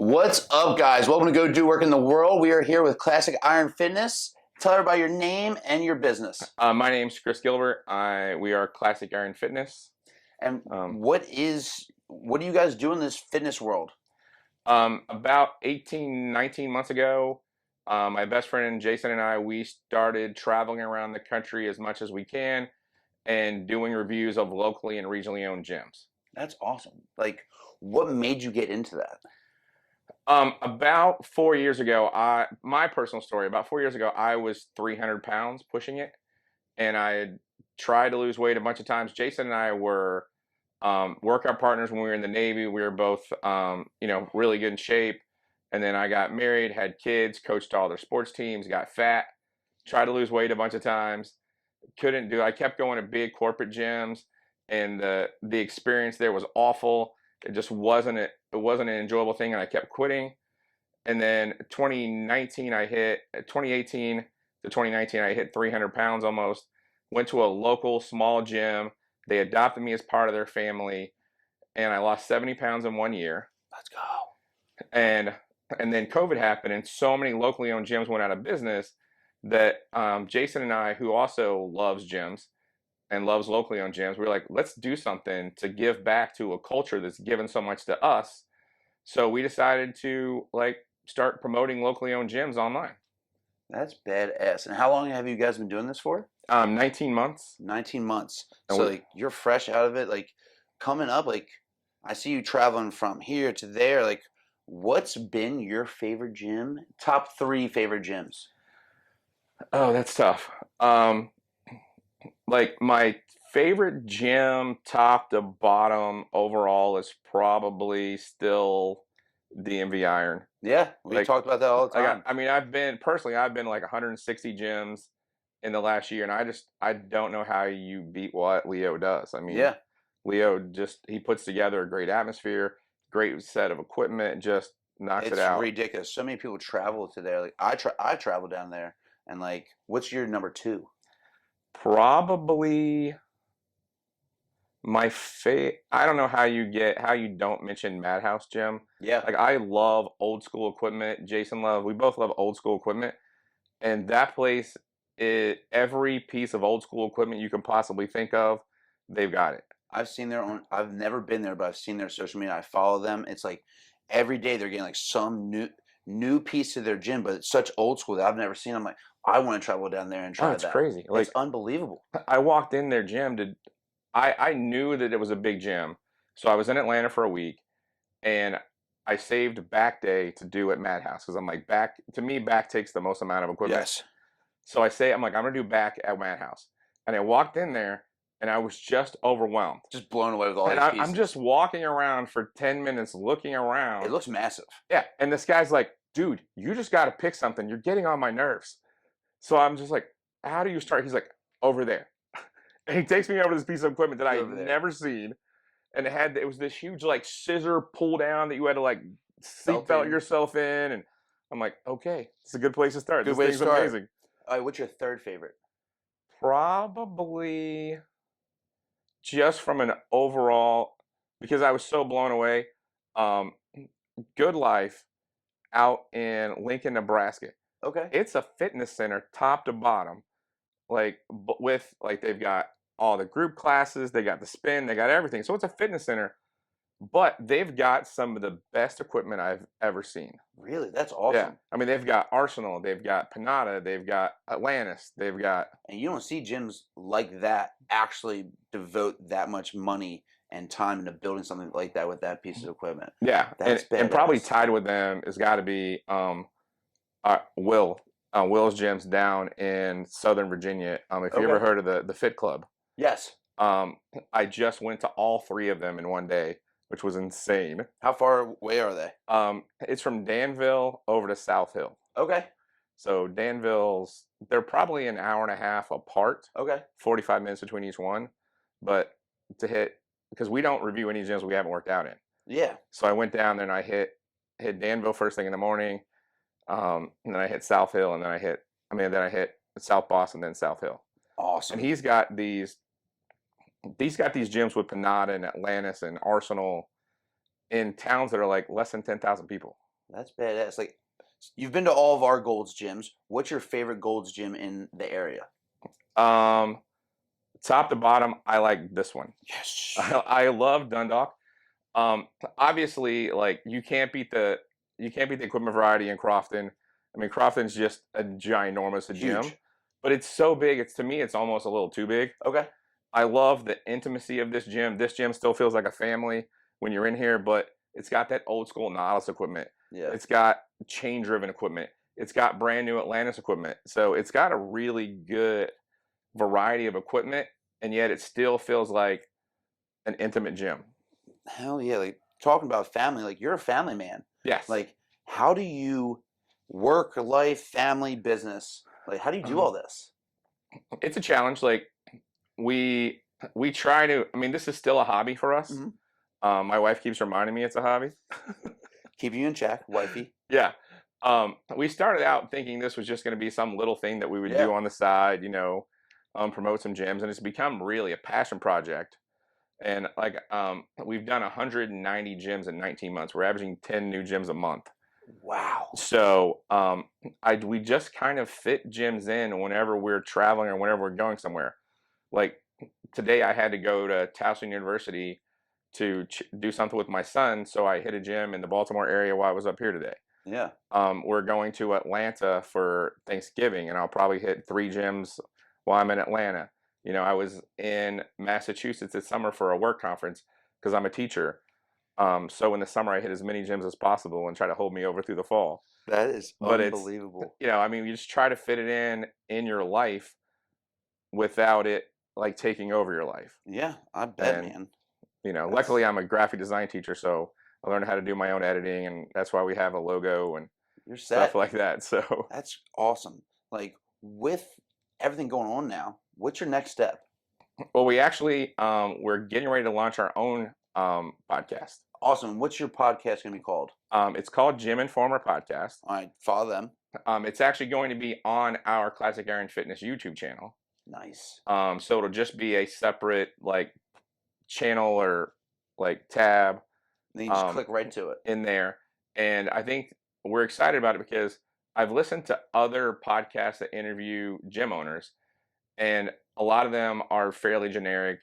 What's up, guys? Welcome to Go Do Work in the World. We are here with Classic Iron Fitness. Tell everybody your name and your business. My name's Gilbert. We are Classic Iron Fitness. And Um, what do you guys do in this fitness world? about 18, 19 months ago, my best friend Jason and I, we started traveling around the country as much as we can and doing reviews of locally and regionally owned gyms. That's awesome. Like, what made you get into that? About 4 years ago, my personal story, about 4 years ago, I was 300 pounds pushing it, and I had tried to lose weight a bunch of times. Jason and I were workout partners when we were in the Navy. We were both, really good in shape. And then I got married, had kids, coached all their sports teams, got fat, tried to lose weight a bunch of times, couldn't do it. I kept going to big corporate gyms, and the experience there was awful. It just wasn't an enjoyable thing, and I kept quitting. And then 2018 to 2019, I hit 300 pounds almost. Went to a local small gym. They adopted me as part of their family, and I lost 70 pounds in 1 year. Let's go. And and then COVID happened, and so many locally owned gyms went out of business that Jason and I, who also loves gyms and loves locally owned gyms, we were like, let's do something to give back to a culture that's given so much to us. So we decided to start promoting locally owned gyms online. That's badass. And how long have you guys been doing this for? 19 months. 19 months. And So, like, you're fresh out of it. Like, coming up, like, I see you traveling from here to there. Like, what's been your favorite gym? Top three favorite gyms? Oh, that's tough. Like my favorite gym, top to bottom overall, is probably still DMV Iron. Yeah, we Like, talked about that all the time. I've been like 160 gyms in the last year, and I don't know how you beat what Leo does. I mean, Yeah, Leo he puts together a great atmosphere, great set of equipment, just knocks it it's out. ridiculous. So many people travel to there. Like, I travel down there, and like, what's your number two? Probably I don't know how you don't mention Madhouse Gym. Yeah, Like, I love old school equipment. We both love old school equipment, and that place, every piece of old school equipment you can possibly think of, they've got it. I've seen their own. I've never been there, but I've seen their social media. I follow them. It's like every day they're getting like some new piece to their gym, but it's such old school that I've never seen. I'm like, I want to travel down there and Oh, try it's that. crazy. It's Like, unbelievable. I walked in their gym I knew that it was a big gym, so I was in Atlanta for a week, and I saved back day to do at Madhouse because I'm like, back takes the most amount of equipment. Yes, So I'm like, I'm gonna do back at Madhouse, and I walked in there, and I was just overwhelmed. just blown away with all And these I'm pieces. just walking around for 10 minutes, looking It around. looks massive. Yeah, and this guy's like, dude, you just got to pick something. You're getting on my nerves. So I'm just like, how do you start? He's like, over there. And he takes me over to this piece of equipment that I Go had over there. never seen, and it was this huge like scissor pull down that you had to like Belt seatbelt in. yourself in, and I'm like, okay, it's a good place to start. Good This way to thing's start. amazing. All right, what's your third favorite? Probably just from an overall, because I was so blown away. Um, Good Life out in Lincoln, Nebraska. Okay. It's a fitness center, top to bottom. They've got all the group classes, they got the spin, they got everything. So it's a fitness center, but they've got some of the best equipment I've ever seen. Really, that's Yeah, awesome. I mean, they've got Arsenal, they've got Panada, they've got Atlantis, they've got And you don't see gyms like that actually devote that much money and time into building something like that with that piece of equipment. yeah, That's and probably badass. tied with them has got to be Will's gyms down in Southern Virginia. If you ever Okay. heard of the Fit Club, Yes. um, I just went to all three of them in one day, which was insane. How far away are they? It's from Danville over to South Hill. Okay. So they're probably an hour and a half apart, Okay. 45 minutes between each one. But because we don't review any gyms we haven't worked out in. Yeah. So I went down there and I hit Danville first thing in the morning, and then I hit South Hill, and then I hit South Boston, then South Hill. Awesome. And he's got these gyms with Panada and Atlantis and Arsenal in towns that are like less than 10,000 people. That's badass. Like, you've been to all of our Gold's gyms. What's your favorite Gold's gym in the area? Um, Top to bottom, I like this one. Yes. I love Dundalk. Obviously, like you can't beat the equipment variety in Crofton. I mean, Crofton's just a ginormous gym, Huge. but it's so big. It's to me, it's almost a little too big. Okay. I love the intimacy of this gym. This gym still feels like a family when you're in here, but it's got that old school Nautilus equipment. Yeah. It's got chain driven equipment. It's got brand new Atlantis equipment. So it's got a really good variety of equipment, and yet it still feels like an intimate gym. Hell yeah. Like, talking about family, like, you're a family man. Yes. Like, how do you work, life, family, business? Like, how do you do all this? It's a challenge. Like we we try to. I mean, this is still a hobby for us. Hmm. My wife keeps reminding me it's a hobby. Keeping you in check, wifey. Yeah. We started out thinking this was just going to be some little thing that we would Yeah. do on the side, promote some gyms, and it's become really a passion project. And like, we've done 190 gyms in 19 months. We're averaging 10 new gyms a month. Wow. So, we just kind of fit gyms in whenever we're traveling or whenever we're going somewhere. Like today, I had to go to Towson University to do something with my son, so I hit a gym in the Baltimore area while I was up here today. Yeah. We're going to Atlanta for Thanksgiving, and I'll probably hit 3 gyms while I'm in Atlanta. I was in Massachusetts this summer for a work conference because I'm a teacher. So in the summer, I hit as many gyms as possible and try to hold me over through the fall. That is But it's, unbelievable. I mean, you just try to fit it in your life without it like taking over your life. Yeah, I bet, And man. luckily, That's I'm a graphic design teacher, so I learned how to do my own editing, and that's why we have a logo and you're stuff set. like that. So, That's awesome. Like, with everything going on now, what's your next step? well, we actually we're getting ready to launch our own podcast. Awesome. What's your podcast going to be called? It's called Gym Informer Podcast. All right, follow them. It's actually going to be on our Classic Iron Fitness YouTube channel. Nice. So it'll just be a separate like channel or like tab Then you just click right to it. in there, and I think we're excited about it because I've listened to other podcasts that interview gym owners, and a lot of them are fairly generic.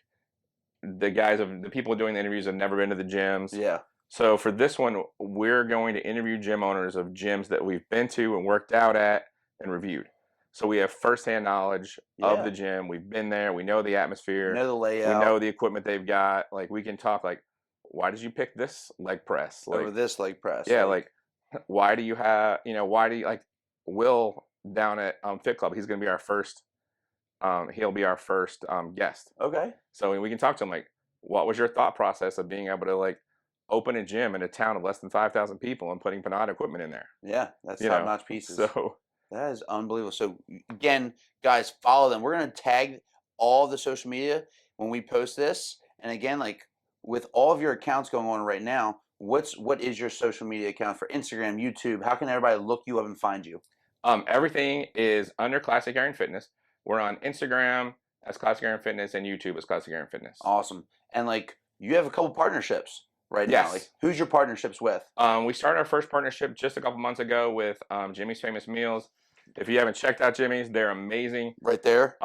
The people doing the interviews have never been to the gyms. Yeah. So for this one, we're going to interview gym owners of gyms that we've been to and worked out at and reviewed. So we have firsthand knowledge of Yeah. the gym. We've been there. We know the You atmosphere. know the We layout know the equipment they've got. Like we can talk like, why did you pick this leg press? over Like, this leg press. yeah, like why do you have, why do you like Will down at Fit Club? He's going to be our first. He'll be our first guest. Okay. So we can talk to him like, what was your thought process of being able to like open a gym in a town of less than 5,000 people and putting Panada equipment in there? Yeah, that's You top know, notch pieces. so That is unbelievable. So again, guys, follow them. We're gonna tag all the social media when we post this. And again, like with all of your accounts going on right now, what is your social media account for Instagram, YouTube? How can everybody look you up and find you? everything is under Classic Iron Fitness. We're on Instagram as Classic Iron Fitness and YouTube as Classic Iron Fitness. Awesome. And like you have a couple partnerships right now. Yes. Like who's your partnerships with? We started our first partnership just a couple months ago with Jimmy's Famous Meals. If you haven't checked out Jimmy's, they're amazing. Right there.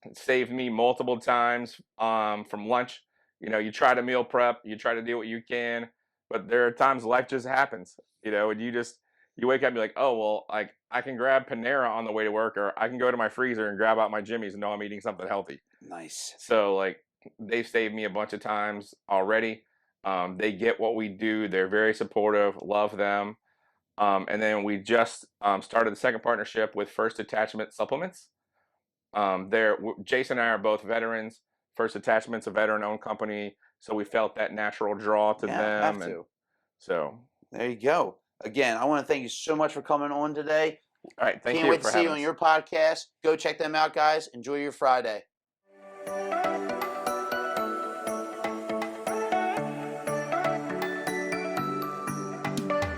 It saved me multiple times from lunch. You try to meal prep, you try to do what you can, but there are times life just happens. And you wake up and be like, oh well, like I can grab Panera on the way to work, or I can go to my freezer and grab out my Jimmy's and know I'm eating something healthy. Nice. So like they've saved me a bunch of times already. They get what we do. They're very supportive. Love them. And then we just started the second partnership with First Attachment Supplements. Jason and I are both veterans. First Attachment's a veteran-owned company, so we felt that natural draw to Yeah, them. have to. So there you go. Again, I want to thank you so much for coming on today. all right, thank Can't you wait to for see you having on us. your podcast. Go check them out, guys. Enjoy your Friday.